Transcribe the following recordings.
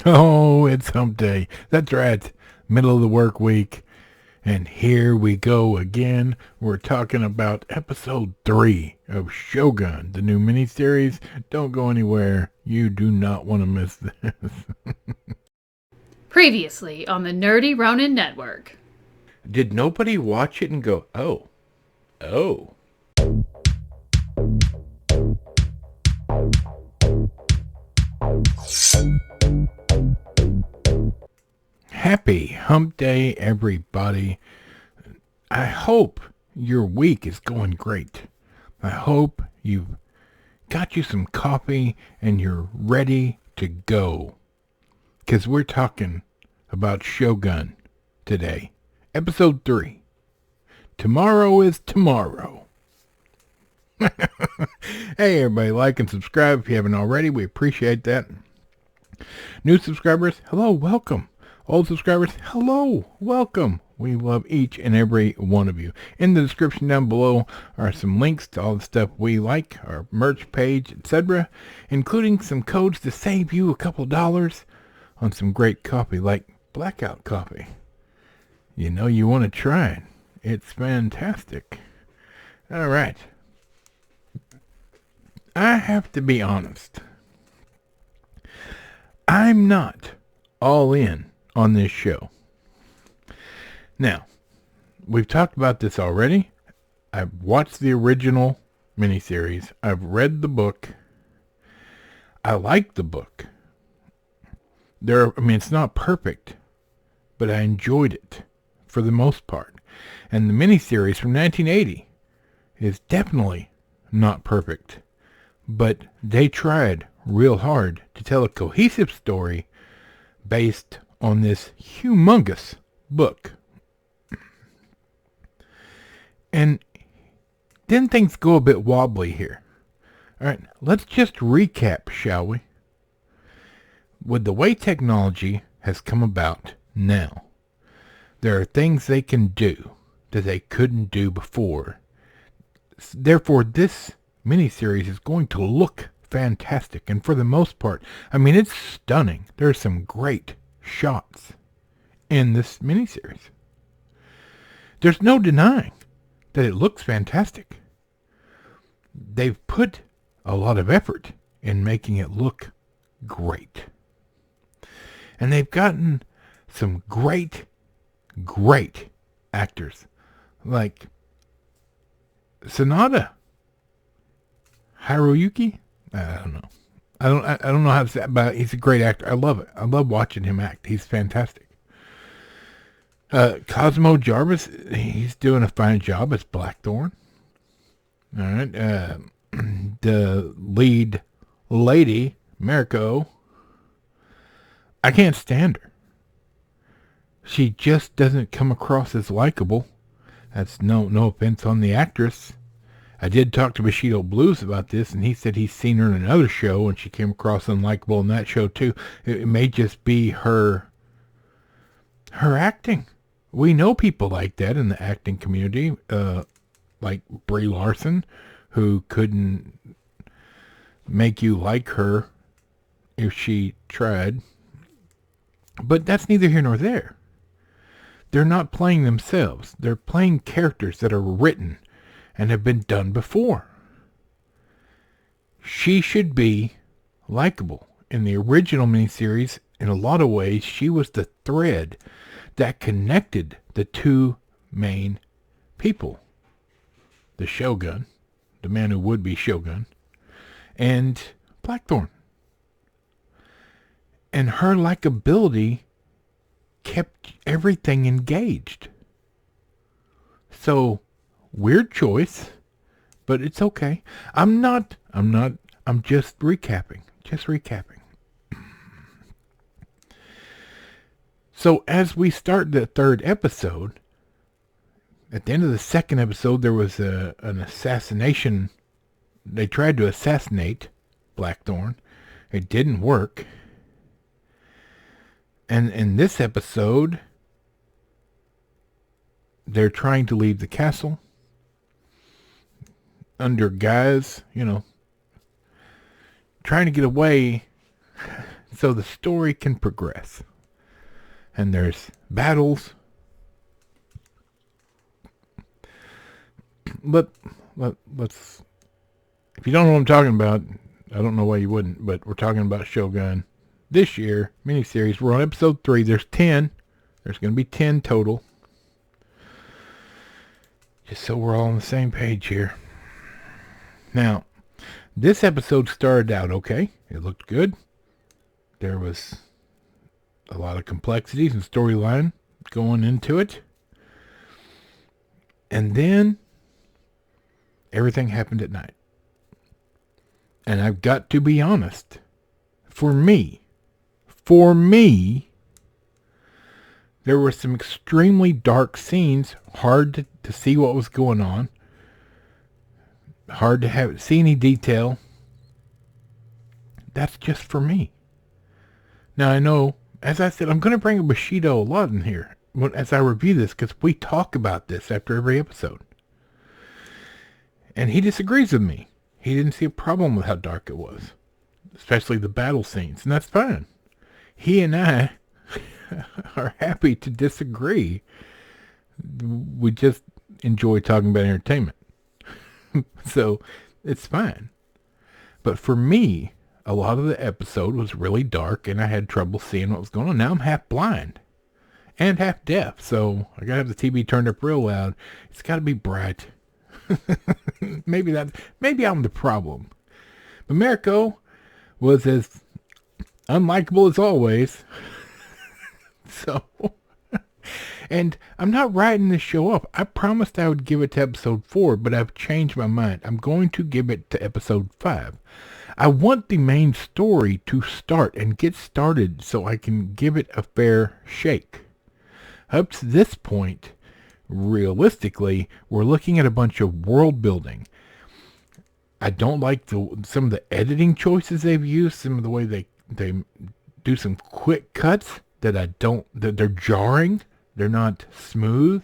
Oh, it's hump day. That's right. Middle of the work week. And here we go again. We're talking about episode 3 of Shogun, the new miniseries. Don't go anywhere. You do not want to miss this. Previously on the Nerdy Ronin Network. Did nobody watch it and go, oh. Happy hump day, everybody. I hope your week is going great. I hope you've got you some coffee and you're ready to go. Because we're talking about Shogun today. Episode 3. Tomorrow is tomorrow. Hey, everybody, like and subscribe if you haven't already. We appreciate that. New subscribers, hello, welcome. Old subscribers, hello, welcome. We love each and every one of you. In the description down below are some links to all the stuff we like, our merch page, etc., including some codes to save you a couple dollars on some great coffee like Blackout coffee. You know you want to try it. It's fantastic. All right. I have to be honest. I'm not all in on this show. Now, we've talked about this already. I've watched the original miniseries. I've read the book. I like the book. It's not perfect, but I enjoyed it for the most part. And the miniseries from 1980 is definitely not perfect, but they tried real hard to tell a cohesive story based on this humongous book. And then things go a bit wobbly here. Alright, let's just recap, shall we? With the way technology has come about now, there are things they can do that they couldn't do before. Therefore, this miniseries is going to look fantastic. And for the most part, it's stunning. There are some great shots in this miniseries. There's no denying that it looks fantastic. They've put a lot of effort in making it look great. And they've gotten some great actors like Sanada Hiroyuki. I don't know. I don't know how to say it, but he's a great actor. I love it. I love watching him act. He's fantastic. Cosmo Jarvis, he's doing a fine job as Blackthorn. All right. The lead lady, Mariko, I can't stand her. She just doesn't come across as likable. That's no offense on the actress. I did talk to Bushido Blues about this, and he said he's seen her in another show, and she came across unlikable in that show too. It may just be her acting. We know people like that in the acting community, like Brie Larson, who couldn't make you like her if she tried. But that's neither here nor there. They're not playing themselves. They're playing characters that are written and have been done before. She should be likable. In the original miniseries, in a lot of ways, she was the thread that connected the two main people. The Shogun, the man who would be Shogun, and Blackthorn. And her likability kept everything engaged. So, weird choice, but it's okay. I'm just recapping. So as we start the third episode, at the end of the second episode, there was an assassination. They tried to assassinate Blackthorn. It didn't work. And in this episode, they're trying to leave the castle under guise, trying to get away so the story can progress. And there's battles. Let's. If you don't know what I'm talking about, I don't know why you wouldn't, but we're talking about Shogun this year, miniseries. We're on episode 3. There's 10. There's going to be 10 total. Just so we're all on the same page here. Now, this episode started out okay. It looked good. There was a lot of complexities and storyline going into it. And then everything happened at night. And I've got to be honest. For me, there were some extremely dark scenes, hard to see what was going on, hard to see any detail. That's just for me. Now I know, as I said, I'm going to bring a Bushido a lot in here as I review this, because we talk about this after every episode. And he disagrees with me. He didn't see a problem with how dark it was, especially the battle scenes, and that's fine. He and I are happy to disagree. We just enjoy talking about entertainment. So it's fine. But for me, a lot of the episode was really dark and I had trouble seeing what was going on. Now I'm half blind and half deaf, so I gotta have the TV turned up real loud. It's gotta be bright. Maybe I'm the problem. But Mariko was as unlikable as always. So, and I'm not writing this show up. I promised I would give it to episode 4, but I've changed my mind. I'm going to give it to episode 5. I want the main story to start and get started so I can give it a fair shake. Up to this point, realistically, we're looking at a bunch of world building. I don't like some of the editing choices they've used, some of the way they do some quick cuts that they're jarring. They're not smooth.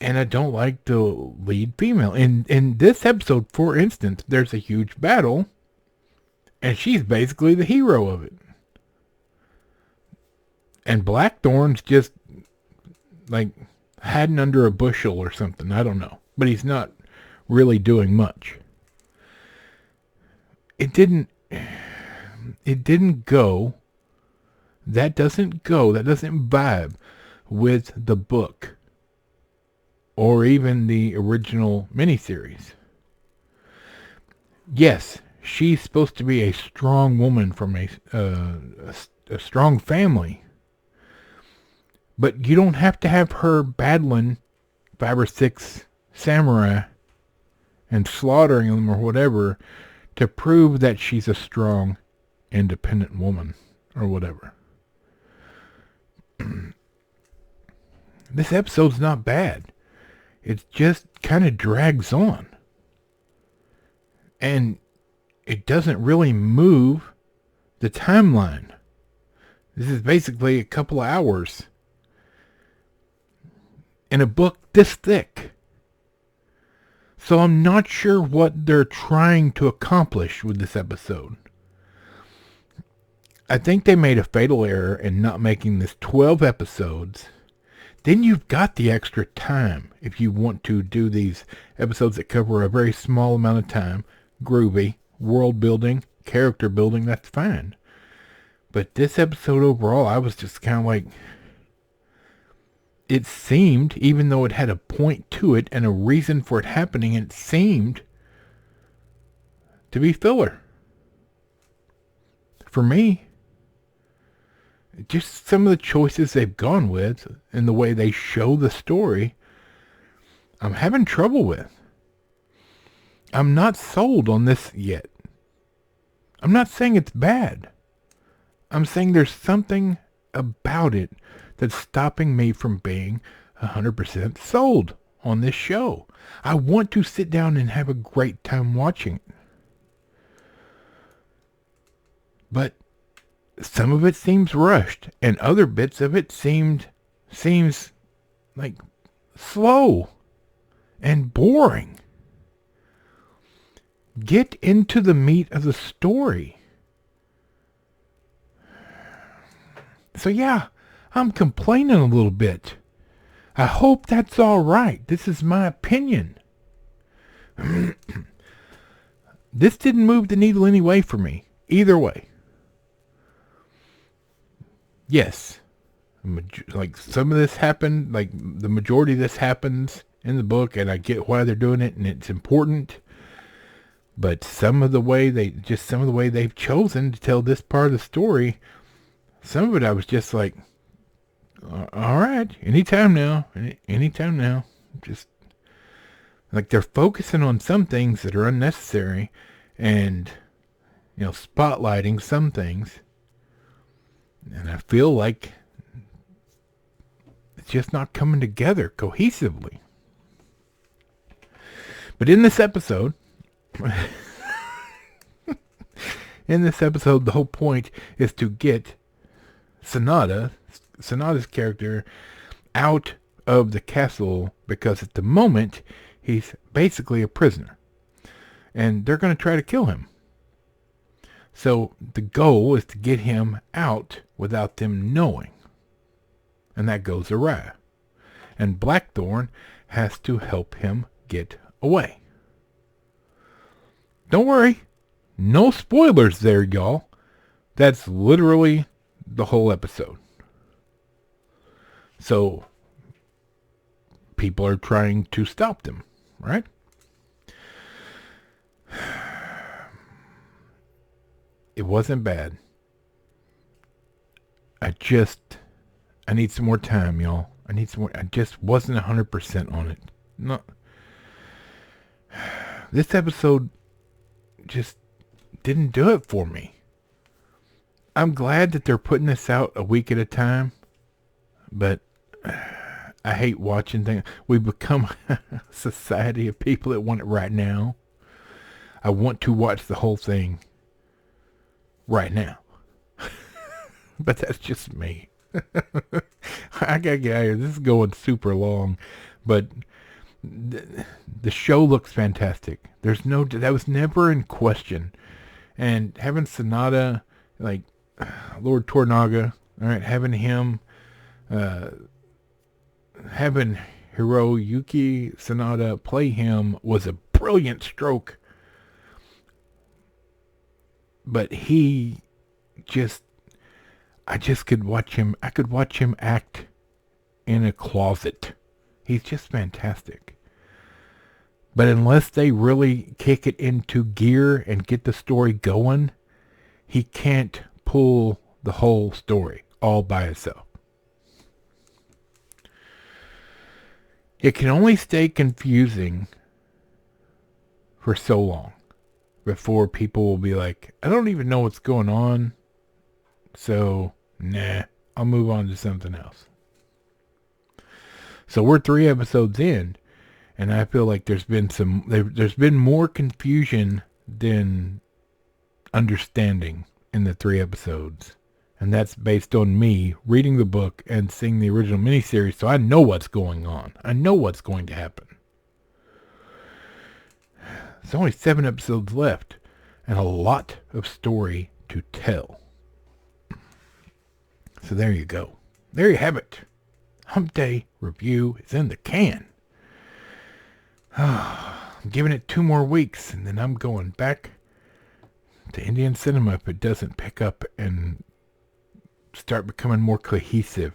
And I don't like the lead female. In this episode, for instance, there's a huge battle, and she's basically the hero of it. And Blackthorn's just like hiding under a bushel or something. I don't know. But he's not really doing much. It didn't go. That doesn't vibe with the book or even the original miniseries. Yes, she's supposed to be a strong woman from a strong family. But you don't have to have her battling 5 or 6 samurai and slaughtering them or whatever to prove that she's a strong, independent woman or whatever. This episode's not bad. It just kind of drags on. And it doesn't really move the timeline. This is basically a couple of hours in a book this thick. So I'm not sure what they're trying to accomplish with this episode. I think they made a fatal error in not making this 12 episodes. Then you've got the extra time if you want to do these episodes that cover a very small amount of time. Groovy, world building, character building, that's fine. But this episode overall, I was just kind of like, it seemed, even though it had a point to it and a reason for it happening, it seemed to be filler. For me, just some of the choices they've gone with and the way they show the story, I'm having trouble with. I'm not sold on this yet. I'm not saying it's bad. I'm saying there's something about it that's stopping me from being 100% sold on this show. I want to sit down and have a great time watching it. But some of it seems rushed, and other bits of it seems like slow and boring. Get into the meat of the story. So yeah, I'm complaining a little bit. I hope that's all right. This is my opinion. This didn't move the needle any way for me. Either way. Yes. Like some of this happened, like the majority of this happens in the book, and I get why they're doing it, and it's important. But some of the way they've chosen to tell this part of the story, some of it I was just like, all right, anytime now. Just like they're focusing on some things that are unnecessary, and spotlighting some things, and I feel like it's just not coming together cohesively. But in this episode, the whole point is to get Sonata's character out of the castle, because at the moment he's basically a prisoner, and they're going to try to kill him. So the goal is to get him out without them knowing, and that goes awry, and Blackthorn has to help him get away. Don't worry, no spoilers there, y'all. That's literally the whole episode. So people are trying to stop them, right? It wasn't bad. I need some more time, y'all. I just wasn't 100% on it. No. This episode just didn't do it for me. I'm glad that they're putting this out a week at a time, but I hate watching things. We've become a society of people that want it right now. I want to watch the whole thing right now. But that's just me. I gotta get out of here. This is going super long, but the show looks fantastic. That was never in question. And having Sonata, like Lord Tornaga, all right, having him, having Hiroyuki Sanada play him was a brilliant stroke. But I just could watch him. I could watch him act in a closet. He's just fantastic. But unless they really kick it into gear and get the story going, he can't pull the whole story all by itself. It can only stay confusing for so long before people will be like, I don't even know what's going on, so nah, I'll move on to something else. So we're 3 episodes in, and I feel like there's been more confusion than understanding in the 3 episodes. And that's based on me reading the book and seeing the original miniseries, so I know what's going on. I know what's going to happen. There's only 7 episodes left, and a lot of story to tell. So there you go. There you have it. Humpday review is in the can. I'm giving it 2 more weeks, and then I'm going back to Indian cinema if it doesn't pick up and start becoming more cohesive.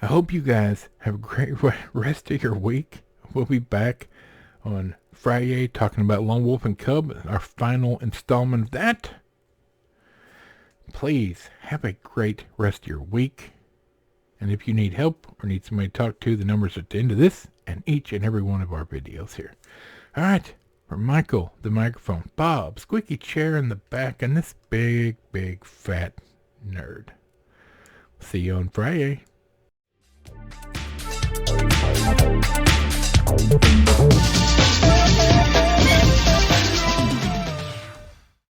I hope you guys have a great rest of your week. We'll be back on Friday talking about Lone Wolf and Cub, our final installment of that. Please have a great rest of your week. And if you need help or need somebody to talk to, the number's at the end of this and each and every one of our videos here. All right. For Michael, the microphone, Bob, squeaky chair in the back, and this big, big, fat nerd. See you on Friday. Thank you.